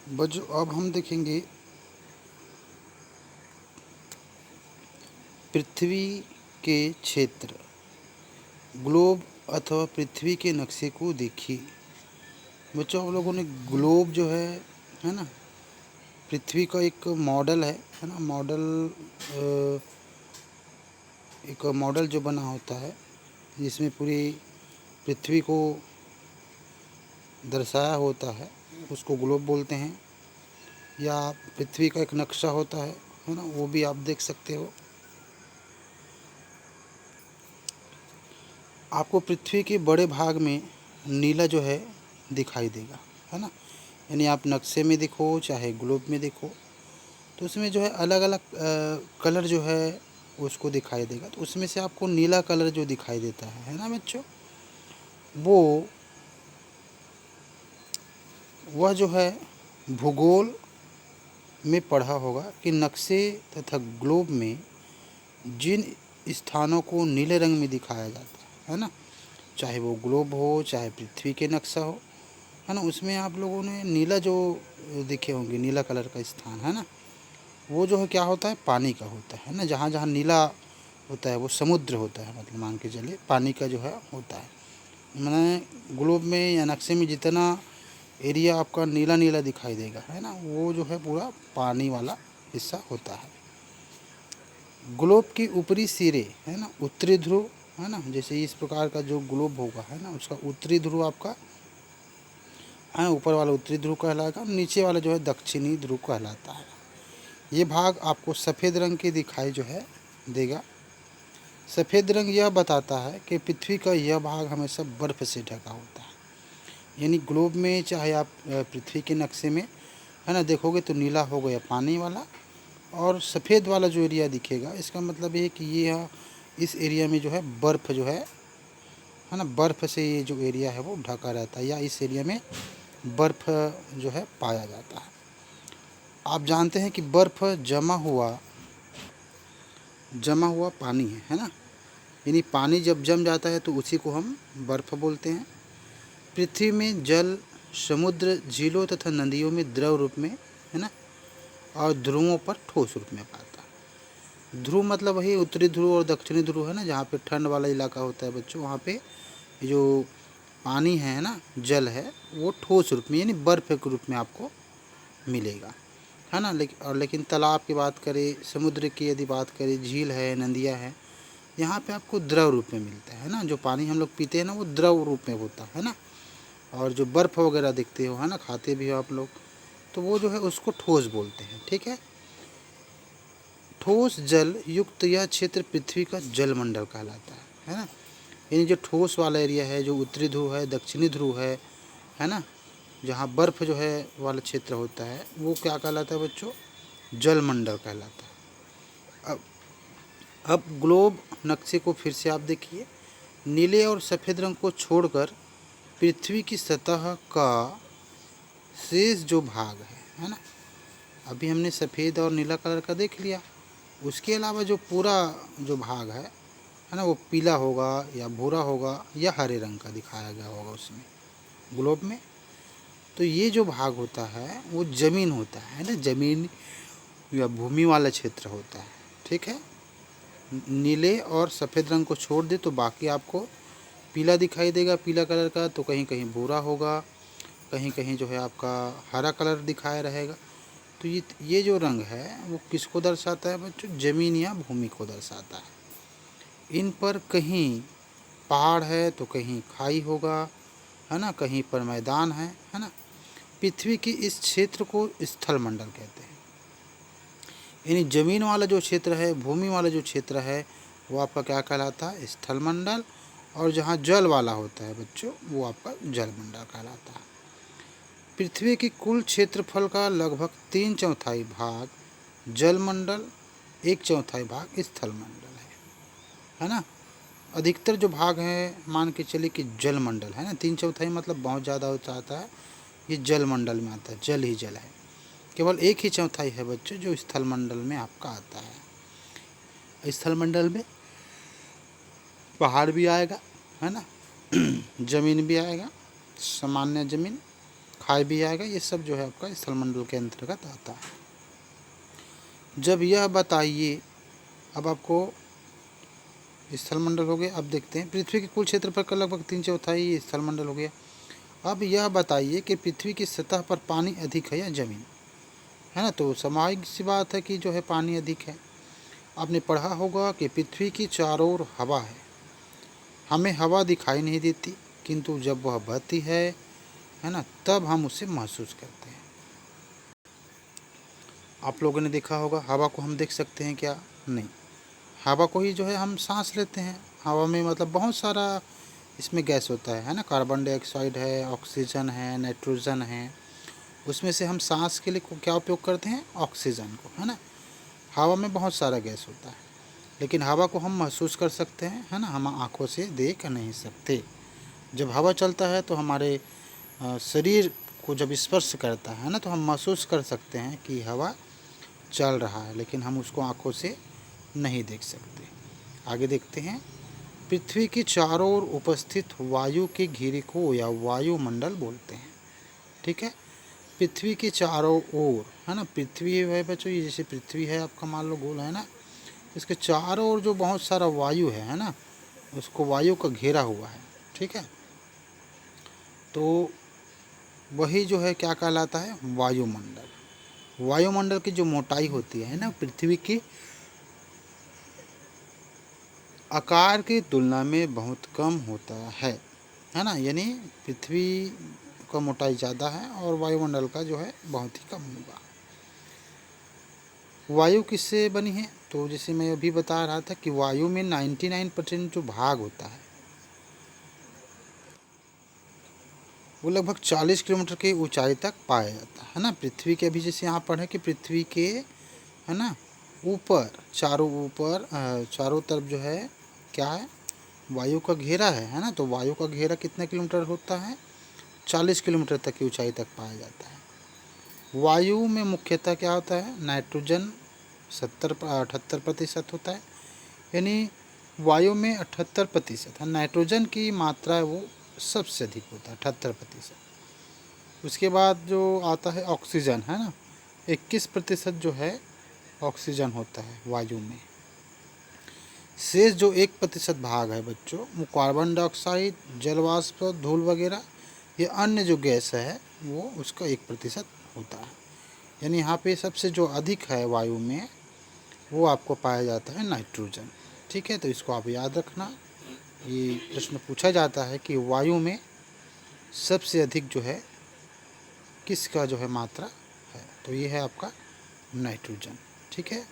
बच्चों अब हम देखेंगे पृथ्वी के क्षेत्र, ग्लोब अथवा पृथ्वी के नक्शे को देखिए। बच्चों आप लोगों ने ग्लोब जो है ना, पृथ्वी का एक मॉडल है ना। एक मॉडल जो बना होता है जिसमें पूरी पृथ्वी को दर्शाया होता है, उसको ग्लोब बोलते हैं। या पृथ्वी का एक नक्शा होता है ना, वो भी आप देख सकते हो। आपको पृथ्वी के बड़े भाग में नीला जो है दिखाई देगा, है ना। यानी आप नक्शे में देखो चाहे ग्लोब में देखो, तो उसमें जो है अलग अलग कलर जो है उसको दिखाई देगा। तो उसमें से आपको नीला कलर जो दिखाई देता है ना बच्चों, वो वह जो है भूगोल में पढ़ा होगा कि नक्शे तथा ग्लोब में जिन स्थानों को नीले रंग में दिखाया जाता है ना, चाहे वो ग्लोब हो चाहे पृथ्वी के नक्शा हो, है ना, उसमें आप लोगों ने नीला जो देखे होंगे, नीला कलर का स्थान है ना, वो जो है क्या होता है, पानी का होता है ना। जहाँ जहाँ नीला होता है वो समुद्र होता है, मतलब मान के चलिए पानी का जो है होता है। मैंने ग्लोब में या नक्शे में जितना एरिया आपका नीला नीला दिखाई देगा, है ना, वो जो है पूरा पानी वाला हिस्सा होता है। ग्लोब के ऊपरी सिरे है ना, उत्तरी ध्रुव है ना, जैसे इस प्रकार का जो ग्लोब होगा है ना, उसका उत्तरी ध्रुव आपका है, ऊपर वाला उत्तरी ध्रुव कहलाएगा, नीचे वाला जो है दक्षिणी ध्रुव कहलाता है। ये भाग आपको सफ़ेद रंग के दिखाई जो है देगा। सफ़ेद रंग यह बताता है कि पृथ्वी का यह भाग हमेशा बर्फ़ से ढका होता है। यानी ग्लोब में चाहे आप पृथ्वी के नक्शे में है ना देखोगे तो नीला हो गया पानी वाला, और सफ़ेद वाला जो एरिया दिखेगा इसका मतलब ये है कि ये इस एरिया में जो है बर्फ़ जो है ना, बर्फ़ से ये जो एरिया है वो ढका रहता है, या इस एरिया में बर्फ़ जो है पाया जाता है। आप जानते हैं कि बर्फ़ जमा हुआ पानी है ना। यानी पानी जब जम जाता है तो उसी को हम बर्फ़ बोलते हैं। पृथ्वी में जल समुद्र, झीलों तथा नदियों में द्रव रूप में है ना, और ध्रुवों पर ठोस रूप में पाता है। ध्रुव मतलब वही उत्तरी ध्रुव और दक्षिणी ध्रुव है ना, जहाँ पे ठंड वाला इलाका होता है बच्चों, वहाँ पे जो पानी है ना, जल है, वो ठोस रूप में यानी बर्फ़ के रूप में आपको मिलेगा, है ना। लेकिन तालाब की बात करें, समुद्र की यदि बात करें, झील है, नदियाँ हैं, यहाँ पे आपको द्रव रूप में मिलता है ना। जो पानी हम लोग पीते हैं ना वो द्रव रूप में होता है ना। और जो बर्फ़ वगैरह देखते हो है ना, खाते भी हो आप लोग, तो वो जो है उसको ठोस बोलते हैं, ठीक है। ठोस जल युक्त यह क्षेत्र पृथ्वी का जलमंडल कहलाता है ना। यानी जो ठोस वाला एरिया है, जो उत्तरी ध्रुव है, दक्षिणी ध्रुव है ना, जहाँ बर्फ़ जो है वाला क्षेत्र होता है वो क्या कहलाता है बच्चों, जलमंडल कहलाता है। अब ग्लोब नक्शे को फिर से आप देखिए। नीले और सफ़ेद रंग को छोड़कर पृथ्वी की सतह का शेष जो भाग है ना, अभी हमने सफ़ेद और नीला कलर का देख लिया, उसके अलावा जो पूरा जो भाग है ना, वो पीला होगा या भूरा होगा या हरे रंग का दिखाया गया होगा उसमें ग्लोब में। तो ये जो भाग होता है वो ज़मीन होता है ना, ज़मीन या भूमि वाला क्षेत्र होता है, ठीक है। नीले और सफ़ेद रंग को छोड़ दे तो बाकी आपको पीला दिखाई देगा, पीला कलर का, तो कहीं कहीं भूरा होगा, कहीं कहीं जो है आपका हरा कलर दिखाया रहेगा। तो ये जो रंग है वो किसको दर्शाता है बच्चों, ज़मीन या भूमि को दर्शाता है। इन पर कहीं पहाड़ है तो कहीं खाई होगा, है ना, कहीं पर मैदान है ना। पृथ्वी की इस क्षेत्र को स्थल मंडल कहते हैं। यानी ज़मीन वाला जो क्षेत्र है, भूमि वाला जो क्षेत्र है, वो आपका क्या कहलाता है, स्थल मंडल। और जहाँ जल वाला होता है बच्चों वो आपका जल मंडल कहलाता है। पृथ्वी की कुल क्षेत्रफल का लगभग 3/4 भाग जलमंडल, 1/4 भाग स्थल मंडल है ना। अधिकतर जो भाग है मान के चलिए कि जलमंडल है ना, 3/4 मतलब बहुत ज़्यादा हो जाता है, ये जलमंडल में आता है, जल ही जल है। केवल 1/4 है बच्चों जो स्थल मंडल में आपका आता है। स्थल मंडल में पहाड़ भी आएगा है ना, ज़मीन भी आएगा, सामान्य ज़मीन, खाई भी आएगा, ये सब जो है आपका स्थलमंडल के अंतर्गत आता है। जब यह बताइए, अब आपको स्थलमंडल हो गया। अब देखते हैं पृथ्वी के कुल क्षेत्रफल का लगभग 3/4 स्थलमंडल हो गया। अब यह बताइए कि पृथ्वी की सतह पर पानी अधिक है या जमीन, है ना। तो स्वाभाविक सी बात है कि जो है पानी अधिक है। आपने पढ़ा होगा कि पृथ्वी की चारों ओर हवा है। हमें हवा दिखाई नहीं देती, किंतु जब वह बहती है ना, तब हम उसे महसूस करते हैं। आप लोगों ने देखा होगा, हवा को हम देख सकते हैं क्या? नहीं। हवा को ही जो है हम सांस लेते हैं। हवा में मतलब बहुत सारा इसमें गैस होता है ना। कार्बन डाइऑक्साइड है, ऑक्सीजन है, नाइट्रोजन है। उसमें से हम सांस के लिए क्या उपयोग करते हैं? ऑक्सीजन को, है ना। हवा में बहुत सारा गैस होता है, लेकिन हवा को हम महसूस कर सकते हैं, है ना। हम आँखों से देख नहीं सकते। जब हवा चलता है तो हमारे शरीर को जब स्पर्श करता है ना, तो हम महसूस कर सकते हैं कि हवा चल रहा है, लेकिन हम उसको आँखों से नहीं देख सकते। आगे देखते हैं। पृथ्वी की चारों ओर उपस्थित वायु के घेरे को या वायुमंडल बोलते हैं। ठीक है, पृथ्वी के चारों ओर, है ना। पृथ्वी है बच्चों, ये जैसे पृथ्वी है आपका, मान लो गोल है ना, इसके चारों ओर जो बहुत सारा वायु है ना, उसको वायु का घेरा हुआ है। ठीक है, तो वही जो है क्या कहलाता है? वायुमंडल। वायुमंडल की जो मोटाई होती है ना, पृथ्वी की आकार की तुलना में बहुत कम होता है ना। यानी पृथ्वी का मोटाई ज़्यादा है और वायुमंडल का जो है बहुत ही कम होगा। वायु किससे बनी है? तो जैसे मैं अभी बता रहा था कि वायु में 99% जो भाग होता है वो लगभग 40 किलोमीटर की ऊंचाई तक पाया जाता है ना। पृथ्वी के अभी जैसे यहाँ पर है कि पृथ्वी के, है ना, ऊपर चारों तरफ जो है क्या है? वायु का घेरा है ना। तो वायु का घेरा कितने किलोमीटर होता है? 40 किलोमीटर तक की ऊंचाई तक पाया जाता है। वायु में मुख्यतः क्या होता है? नाइट्रोजन 78% होता है। यानी वायु में 78% है। नाइट्रोजन की मात्रा है वो सबसे अधिक होता है, 78%। उसके बाद जो आता है ऑक्सीजन, है ना, 21% जो है ऑक्सीजन होता है वायु में। शेष जो 1% भाग है बच्चों, वो कार्बन डाइऑक्साइड, जलवाष्प, धूल वगैरह, ये अन्य जो गैस है वो उसका 1% होता है। यानी यहाँ पे सबसे जो अधिक है वायु में वो आपको पाया जाता है नाइट्रोजन। ठीक है, तो इसको आप याद रखना। ये प्रश्न पूछा जाता है कि वायु में सबसे अधिक जो है किसका जो है मात्रा है, तो ये है आपका नाइट्रोजन। ठीक है।